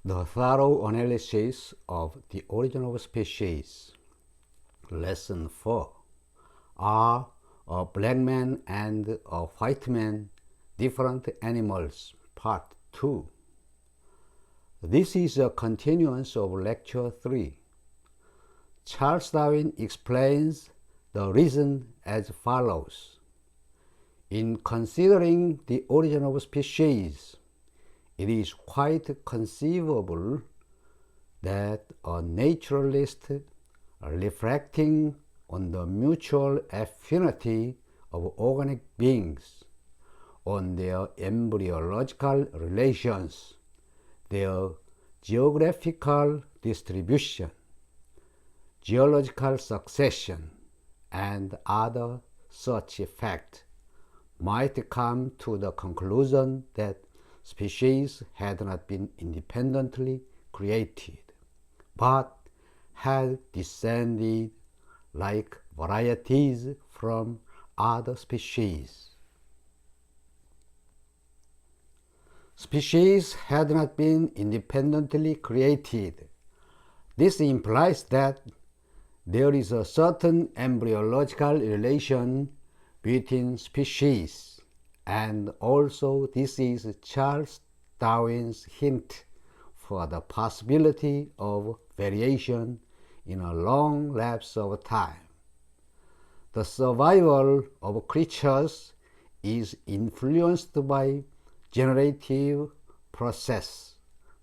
The thorough analysis of the origin of species. Lesson 4. Are a black man and a white man different animals? Part 2. This is a continuance of Lecture 3. Charles Darwin explains the reason as follows. In considering the origin of species, it is quite conceivable that a naturalist reflecting on the mutual affinity of organic beings, on their embryological relations, their geographical distribution, geological succession, and other such facts, might come to the conclusion that species had not been independently created, but had descended like varieties from other species. Species had not been independently created. This implies that there is a certain embryological relation between species, and also this is Charles Darwin's hint for the possibility of variation in a long lapse of time. The survival of creatures is influenced by generative process,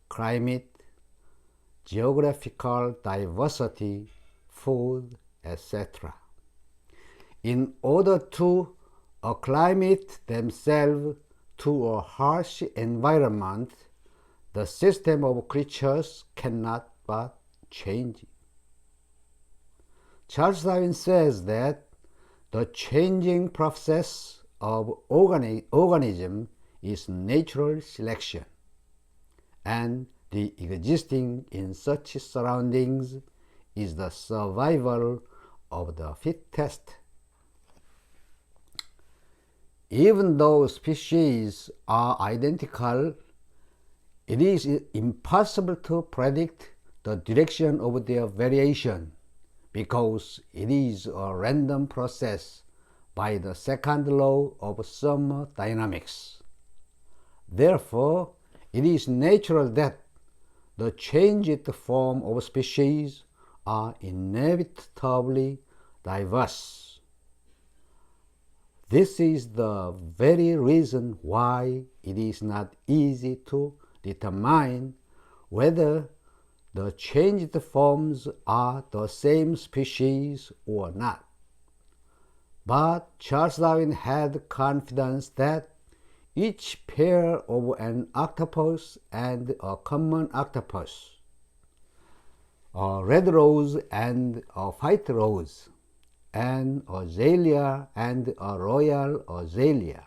climate, geographical diversity, food, etc. In order to acclimate themselves to a harsh environment, the system of creatures cannot but change. Charles Darwin says that the changing process of organism is natural selection, and the existing in such surroundings is the survival of the fittest. Even though species are identical, it is impossible to predict the direction of their variation because it is a random process by the second law of thermodynamics. Therefore, it is natural that the changed form of species are inevitably diverse. This is the very reason why it is not easy to determine whether the changed forms are the same species or not. But Charles Darwin had confidence that each pair of an octopus and a common octopus, a red rose and a white rose, an azalea and a royal azalea,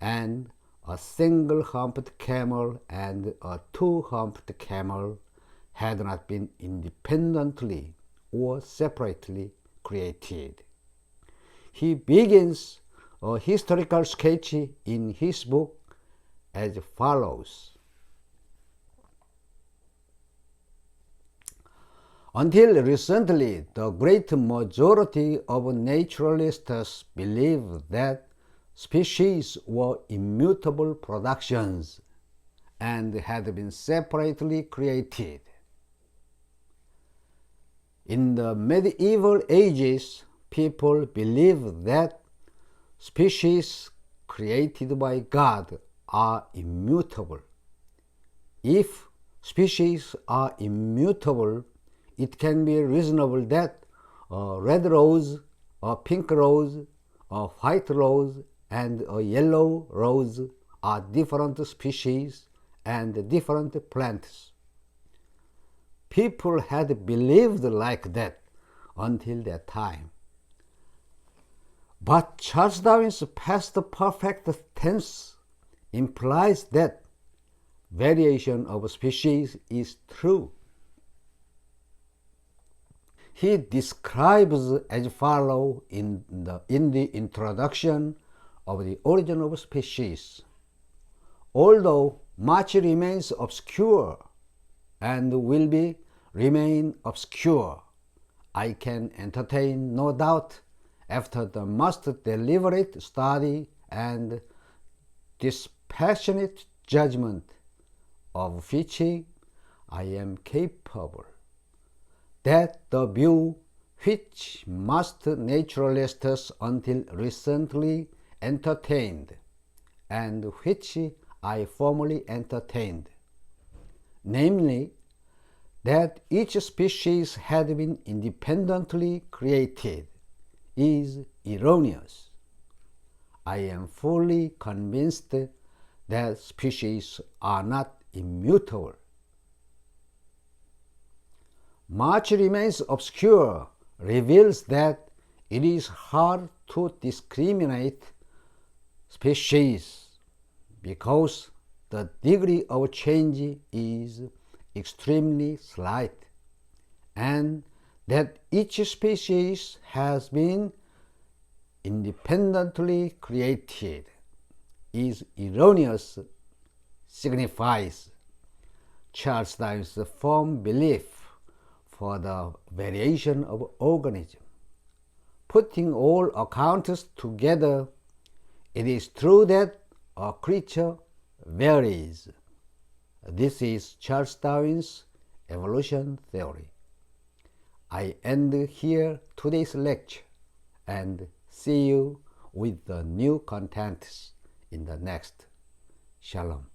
and a single-humped camel and a two-humped camel had not been independently or separately created. He begins a historical sketch in his book as follows. Until recently, the great majority of naturalists believed that species were immutable productions and had been separately created. In the medieval ages, people believed that species created by God are immutable. If species are immutable, it can be reasonable that a red rose, a pink rose, a white rose, and a yellow rose are different species and different plants. People had believed like that until that time. But Charles Darwin's past perfect tense implies that variation of species is true. He describes as follows in the introduction of the origin of species. Although much remains obscure and remain obscure. I can entertain no doubt after the most deliberate study and dispassionate judgment of which I am capable, that the view which most naturalists until recently entertained, and which I formerly entertained, namely, that each species had been independently created, is erroneous. I am fully convinced that species are not immutable. Much remains obscure reveals that it is hard to discriminate species because the degree of change is extremely slight, and that each species has been independently created is erroneous signifies Charles Darwin's firm belief for the variation of organism. Putting all accounts together, it is true that a creature varies. This is Charles Darwin's evolution theory. I end here today's lecture and see you with the new contents in the next. Shalom.